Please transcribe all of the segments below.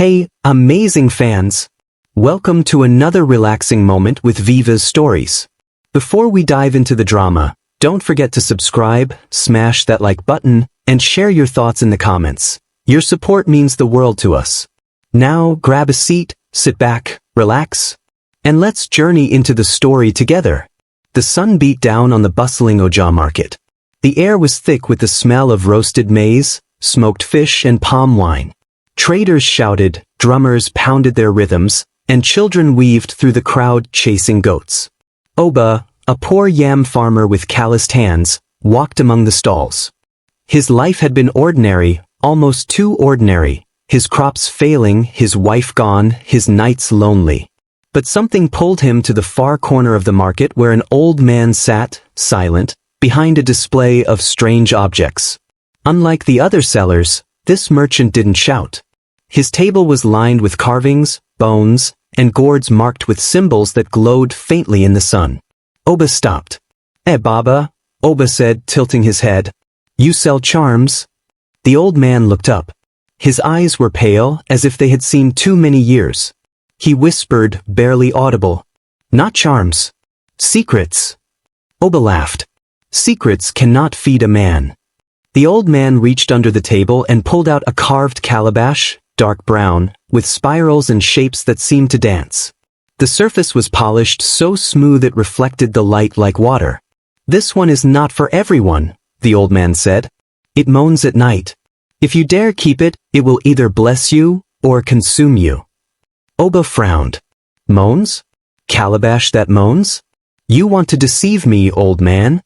Hey, amazing fans! Welcome to another relaxing moment with VIVA'S stories. Before we dive into the drama, don't forget to subscribe, smash that like button, and share your thoughts in the comments. Your support means the world to us. Now, grab a seat, sit back, relax, and let's journey into the story together. The sun beat down on the bustling Oja market. The air was thick with the smell of roasted maize, smoked fish, and palm wine. Traders shouted, drummers pounded their rhythms, and children weaved through the crowd chasing goats. Oba, a poor yam farmer with calloused hands, walked among the stalls. His life had been ordinary, almost too ordinary, his crops failing, his wife gone, his nights lonely. But something pulled him to the far corner of the market where an old man sat, silent, behind a display of strange objects. Unlike the other sellers, this merchant didn't shout. His table was lined with carvings, bones, and gourds marked with symbols that glowed faintly in the sun. Oba stopped. Baba, Oba said, tilting his head. You sell charms? The old man looked up. His eyes were pale, as if they had seen too many years. He whispered, barely audible. Not charms. Secrets. Oba laughed. Secrets cannot feed a man. The old man reached under the table and pulled out a carved calabash, dark brown, with spirals and shapes that seemed to dance. The surface was polished so smooth it reflected the light like water. This one is not for everyone, the old man said. It moans at night. If you dare keep it, it will either bless you or consume you. Oba frowned. Moans? Calabash that moans? You want to deceive me, old man?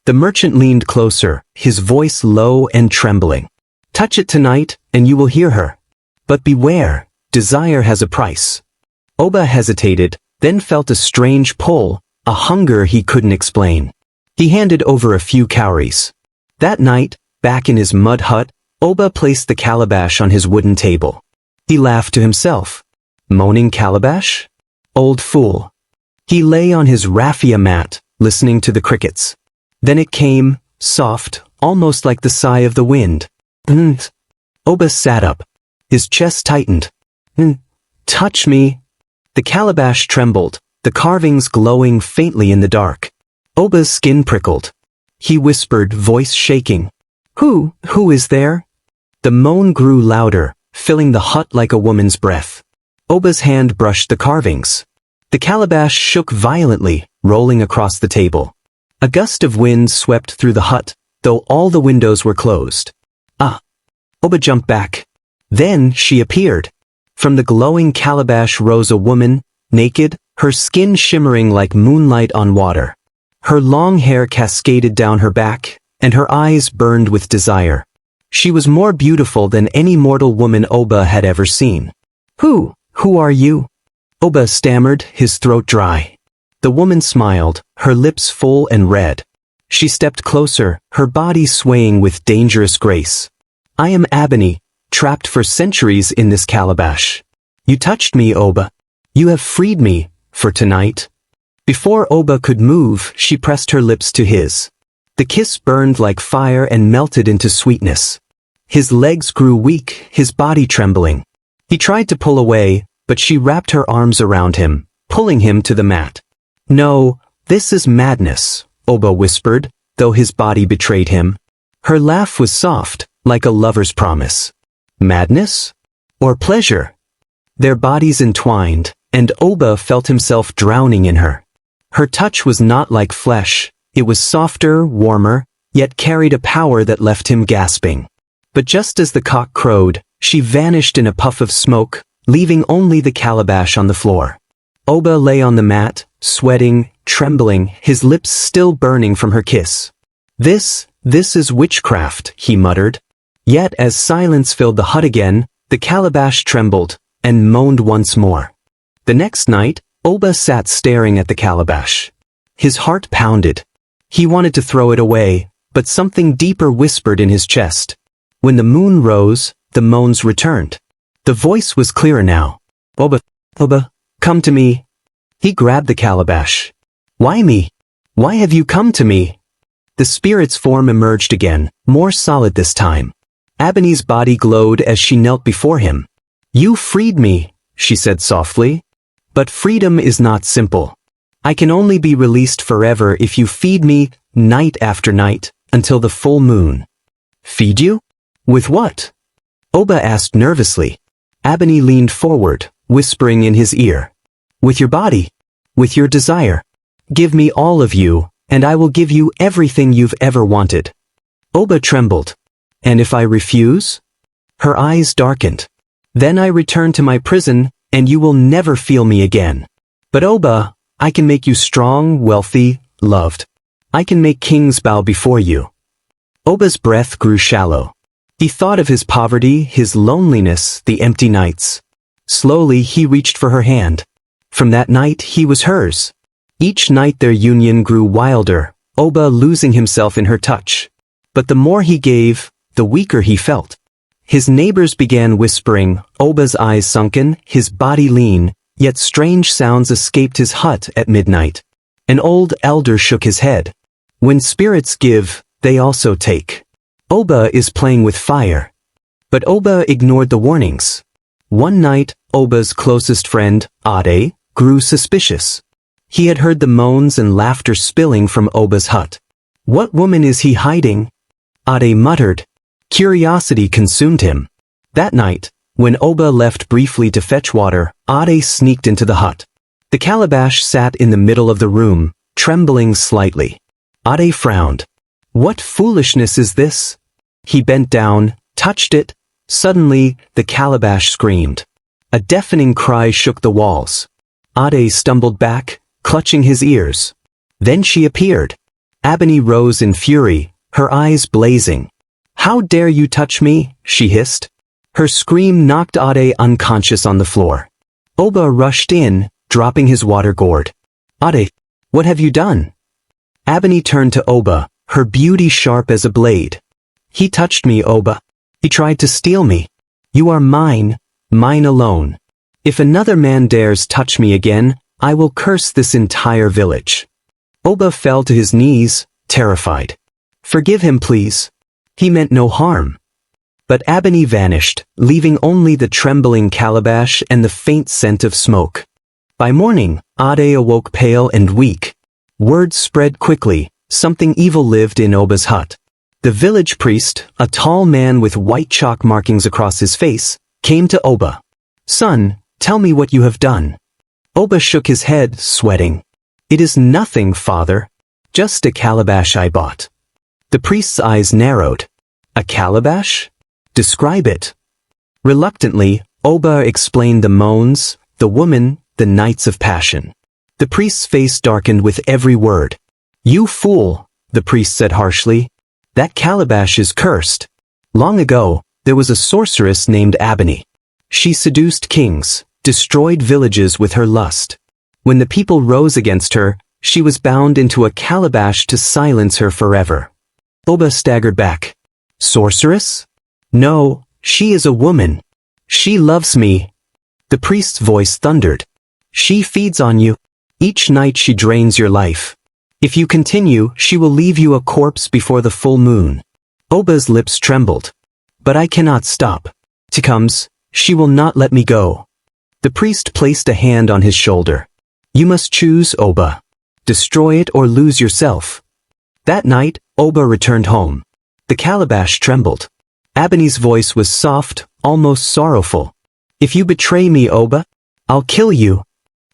The merchant leaned closer, his voice low and trembling. Touch it tonight, and you will hear her. But beware, desire has a price. Oba hesitated, then felt a strange pull, a hunger he couldn't explain. He handed over a few cowries. That night, back in his mud hut, Oba placed the calabash on his wooden table. He laughed to himself. Moaning calabash? Old fool. He lay on his raffia mat, listening to the crickets. Then it came, soft, almost like the sigh of the wind. Oba sat up. His chest tightened. Touch me. The calabash trembled, the carvings glowing faintly in the dark. Oba's skin prickled. He whispered, voice shaking. Who is there? The moan grew louder, filling the hut like a woman's breath. Oba's hand brushed the carvings. The calabash shook violently, rolling across the table. A gust of wind swept through the hut, though all the windows were closed. Oba jumped back. Then she appeared. From the glowing calabash rose a woman, naked, her skin shimmering like moonlight on water. Her long hair cascaded down her back, and her eyes burned with desire. She was more beautiful than any mortal woman Oba had ever seen. Who are you? Oba stammered, his throat dry. The woman smiled, her lips full and red. She stepped closer, her body swaying with dangerous grace. I am Abeni, trapped for centuries in this calabash. You touched me, Oba. You have freed me, for tonight. Before Oba could move, she pressed her lips to his. The kiss burned like fire and melted into sweetness. His legs grew weak, his body trembling. He tried to pull away, but she wrapped her arms around him, pulling him to the mat. No, this is madness, Oba whispered, though his body betrayed him. Her laugh was soft, like a lover's promise. Madness? Or pleasure? Their bodies entwined, and Oba felt himself drowning in her. Her touch was not like flesh, it was softer, warmer, yet carried a power that left him gasping. But just as the cock crowed, she vanished in a puff of smoke, leaving only the calabash on the floor. Oba lay on the mat, sweating, trembling, his lips still burning from her kiss. This is witchcraft, he muttered. Yet as silence filled the hut again, the calabash trembled, and moaned once more. The next night, Oba sat staring at the calabash. His heart pounded. He wanted to throw it away, but something deeper whispered in his chest. When the moon rose, the moans returned. The voice was clearer now. Oba, come to me. He grabbed the calabash. Why me? Why have you come to me? The spirit's form emerged again, more solid this time. Abeni's body glowed as she knelt before him. You freed me, she said softly. But freedom is not simple. I can only be released forever if you feed me night after night until the full moon. Feed you? With what? Oba asked nervously. Abeni leaned forward, whispering in his ear. With your body. With your desire. Give me all of you, and I will give you everything you've ever wanted. Oba trembled. And if I refuse? Her eyes darkened. Then I return to my prison, and you will never feel me again. But Oba, I can make you strong, wealthy, loved. I can make kings bow before you. Oba's breath grew shallow. He thought of his poverty, his loneliness, the empty nights. Slowly he reached for her hand. From that night he was hers. Each night their union grew wilder, Oba losing himself in her touch. But the more he gave, the weaker he felt. His neighbors began whispering, Oba's eyes sunken, his body lean, yet strange sounds escaped his hut at midnight. An old elder shook his head. When spirits give, they also take. Oba is playing with fire. But Oba ignored the warnings. One night, Oba's closest friend, Ade, grew suspicious. He had heard the moans and laughter spilling from Oba's hut. What woman is he hiding? Ade muttered. Curiosity consumed him. That night, when Oba left briefly to fetch water, Ade sneaked into the hut. The calabash sat in the middle of the room, trembling slightly. Ade frowned. What foolishness is this? He bent down, touched it. Suddenly, the calabash screamed. A deafening cry shook the walls. Ade stumbled back, clutching his ears. Then she appeared. Abeni rose in fury, her eyes blazing. How dare you touch me? She hissed. Her scream knocked Ade unconscious on the floor. Oba rushed in, dropping his water gourd. Ade, what have you done? Abeni turned to Oba, her beauty sharp as a blade. He touched me, Oba. He tried to steal me. You are mine, mine alone. If another man dares touch me again, I will curse this entire village. Oba fell to his knees, terrified. Forgive him, please. He meant no harm. But Abeni vanished, leaving only the trembling calabash and the faint scent of smoke. By morning, Ade awoke pale and weak. Word spread quickly, something evil lived in Oba's hut. The village priest, a tall man with white chalk markings across his face, came to Oba. Son, tell me what you have done. Oba shook his head, sweating. It is nothing, father. Just a calabash I bought. The priest's eyes narrowed. A calabash? Describe it. Reluctantly, Oba explained the moans, the woman, the nights of passion. The priest's face darkened with every word. You fool, the priest said harshly. That calabash is cursed. Long ago, there was a sorceress named Abeni. She seduced kings, destroyed villages with her lust. When the people rose against her, she was bound into a calabash to silence her forever. Oba staggered back. Sorceress? No, she is a woman. She loves me. The priest's voice thundered. She feeds on you. Each night she drains your life. If you continue, she will leave you a corpse before the full moon. Oba's lips trembled. But I cannot stop. She comes, she will not let me go. The priest placed a hand on his shoulder. You must choose, Oba. Destroy it or lose yourself. That night, Oba returned home. The calabash trembled. Abeni's voice was soft, almost sorrowful. If you betray me, Oba, I'll kill you.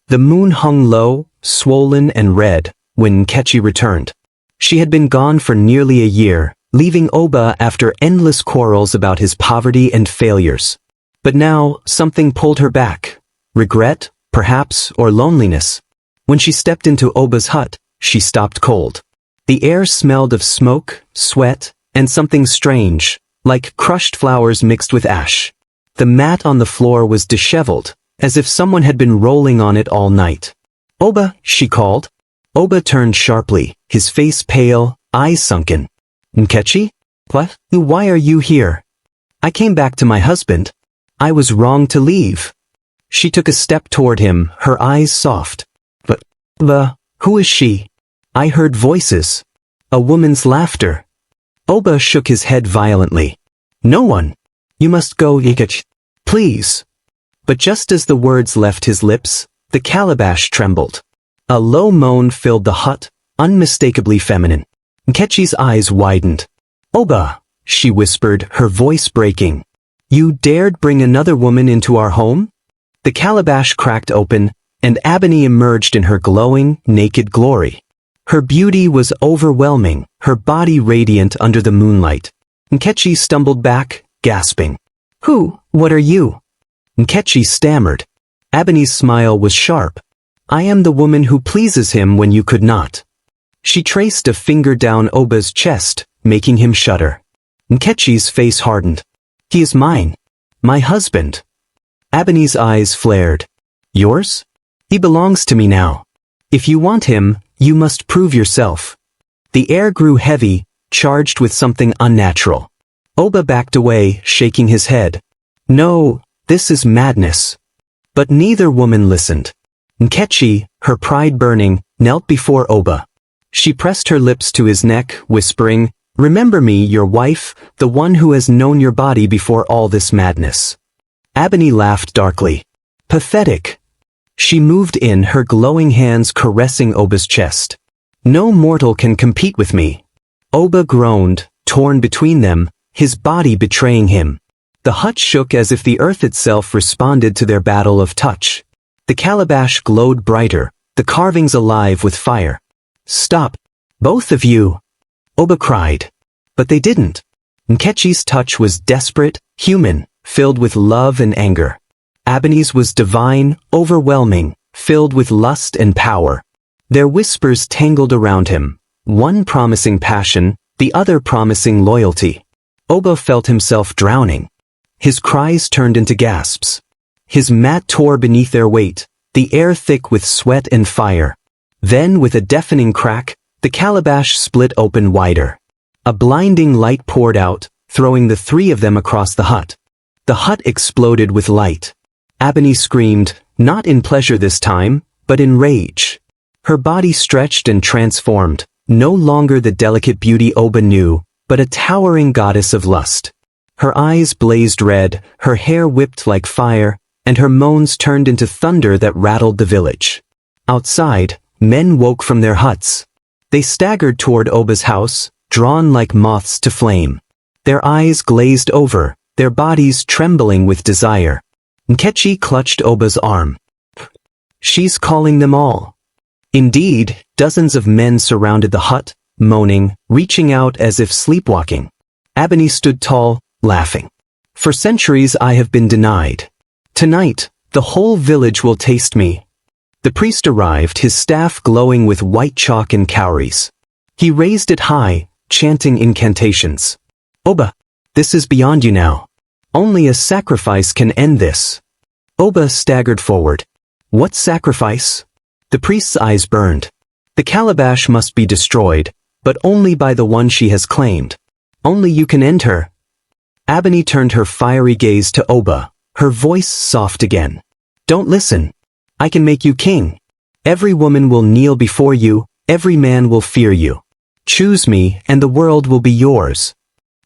The moon hung low, swollen and red, when Nkechi returned. She had been gone for nearly a year, leaving Oba after endless quarrels about his poverty and failures. But now, something pulled her back. Regret, perhaps, or loneliness. When she stepped into Oba's hut, she stopped cold. The air smelled of smoke, sweat, and something strange, like crushed flowers mixed with ash. The mat on the floor was disheveled, as if someone had been rolling on it all night. Oba, she called. Oba turned sharply, his face pale, eyes sunken. Nkechi? What? Why are you here? I came back to my husband. I was wrong to leave. She took a step toward him, her eyes soft. But, who is she? I heard voices. A woman's laughter. Oba shook his head violently. No one. You must go, Nkechi. Please. But just as the words left his lips, the calabash trembled. A low moan filled the hut, unmistakably feminine. Nkechi's eyes widened. "Oba," she whispered, her voice breaking. "You dared bring another woman into our home?" The calabash cracked open, and Abeni emerged in her glowing, naked glory. Her beauty was overwhelming, her body radiant under the moonlight. Nkechi stumbled back, gasping. What are you?" Nkechi stammered. Abeni's smile was sharp. "I am the woman who pleases him when you could not." She traced a finger down Oba's chest, making him shudder. Nkechi's face hardened. "He is mine. My husband." Abeni's eyes flared. "Yours? He belongs to me now. If you want him, you must prove yourself." The air grew heavy, charged with something unnatural. Oba backed away, shaking his head. "No, this is madness." But neither woman listened. Nkechi, her pride burning, knelt before Oba. She pressed her lips to his neck, whispering, "Remember me, your wife, the one who has known your body before all this madness." Abeni laughed darkly. "Pathetic." She moved in, her glowing hands caressing Oba's chest. "No mortal can compete with me." Oba groaned, torn between them, his body betraying him. The hut shook as if the earth itself responded to their battle of touch. The calabash glowed brighter, the carvings alive with fire. "Stop, both of you!" Oba cried. But they didn't. Nkechi's touch was desperate, human, filled with love and anger. Abeni's was divine, overwhelming, filled with lust and power. Their whispers tangled around him, one promising passion, the other promising loyalty. Oba felt himself drowning. His cries turned into gasps. His mat tore beneath their weight, the air thick with sweat and fire. Then, with a deafening crack, the calabash split open wider. A blinding light poured out, throwing the three of them across the hut. The hut exploded with light. Abeni screamed, not in pleasure this time, but in rage. Her body stretched and transformed, no longer the delicate beauty Oba knew, but a towering goddess of lust. Her eyes blazed red, her hair whipped like fire, and her moans turned into thunder that rattled the village. Outside, men woke from their huts. They staggered toward Oba's house, drawn like moths to flame. Their eyes glazed over, their bodies trembling with desire. Nkechi clutched Oba's arm. "She's calling them all." Indeed, dozens of men surrounded the hut, moaning, reaching out as if sleepwalking. Abeni stood tall, laughing. "For centuries I have been denied. Tonight, the whole village will taste me." The priest arrived, his staff glowing with white chalk and cowries. He raised it high, chanting incantations. "Oba, this is beyond you now. Only a sacrifice can end this." Oba staggered forward. "What sacrifice?" The priest's eyes burned. "The calabash must be destroyed, but only by the one she has claimed. Only you can end her." Abeni turned her fiery gaze to Oba, her voice soft again. "Don't listen. I can make you king. Every woman will kneel before you, every man will fear you. Choose me, and the world will be yours."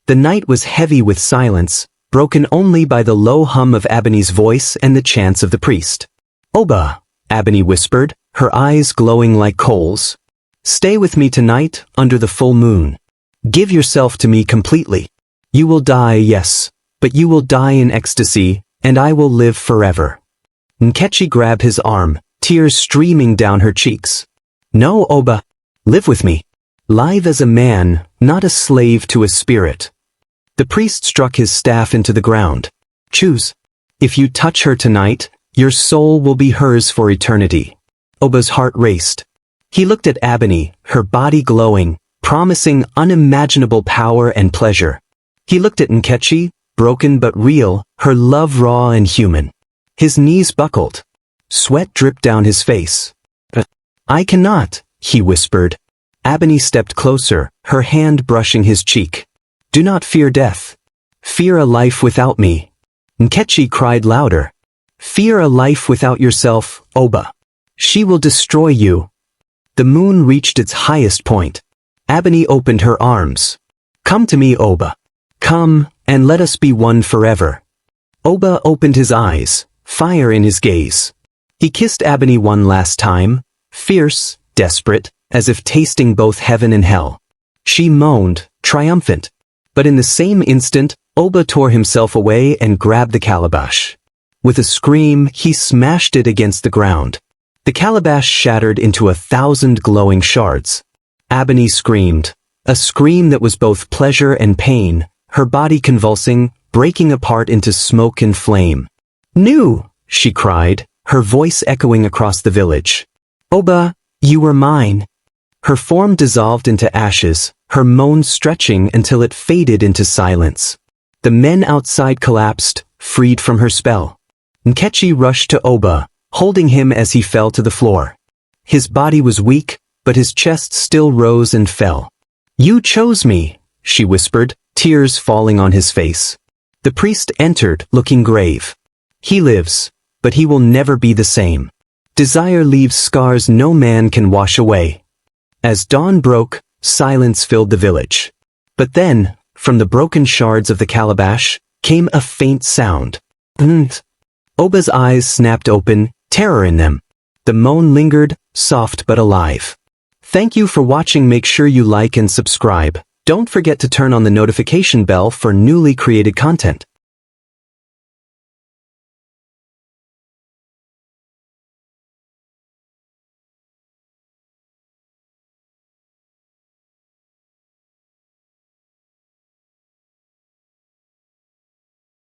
The night was heavy with silence, broken only by the low hum of Abeni's voice and the chants of the priest. "Oba," Abeni whispered, her eyes glowing like coals. "Stay with me tonight, under the full moon. Give yourself to me completely. You will die, yes, but you will die in ecstasy, and I will live forever." Nkechi grabbed his arm, tears streaming down her cheeks. "No, Oba. Live with me. Live as a man, not a slave to a spirit." The priest struck his staff into the ground. "Choose. If you touch her tonight, your soul will be hers for eternity." Oba's heart raced. He looked at Abeni, her body glowing, promising unimaginable power and pleasure. He looked at Nkechi, broken but real, her love raw and human. His knees buckled. Sweat dripped down his face. "I cannot," he whispered. Abeni stepped closer, her hand brushing his cheek. "Do not fear death. Fear a life without me." Nkechi cried louder. "Fear a life without yourself, Oba. She will destroy you." The moon reached its highest point. Abeni opened her arms. "Come to me, Oba. Come, and let us be one forever." Oba opened his eyes, fire in his gaze. He kissed Abeni one last time, fierce, desperate, as if tasting both heaven and hell. She moaned, triumphant. But in the same instant, Oba tore himself away and grabbed the calabash. With a scream, he smashed it against the ground. The calabash shattered into 1,000 glowing shards. Abeni screamed, a scream that was both pleasure and pain, her body convulsing, breaking apart into smoke and flame. "Nu!" she cried, her voice echoing across the village. "Oba, you were mine." Her form dissolved into ashes, her moan stretching until it faded into silence. The men outside collapsed, freed from her spell. Nkechi rushed to Oba, holding him as he fell to the floor. His body was weak, but his chest still rose and fell. "You chose me," she whispered, tears falling on his face. The priest entered, looking grave. "He lives, but he will never be the same. Desire leaves scars no man can wash away." As dawn broke, silence filled the village. But then, from the broken shards of the calabash, came a faint sound. Oba's eyes snapped open, terror in them. The moan lingered, soft but alive. Thank you for watching. Make sure you like and subscribe. Don't forget to turn on the notification bell for newly created content.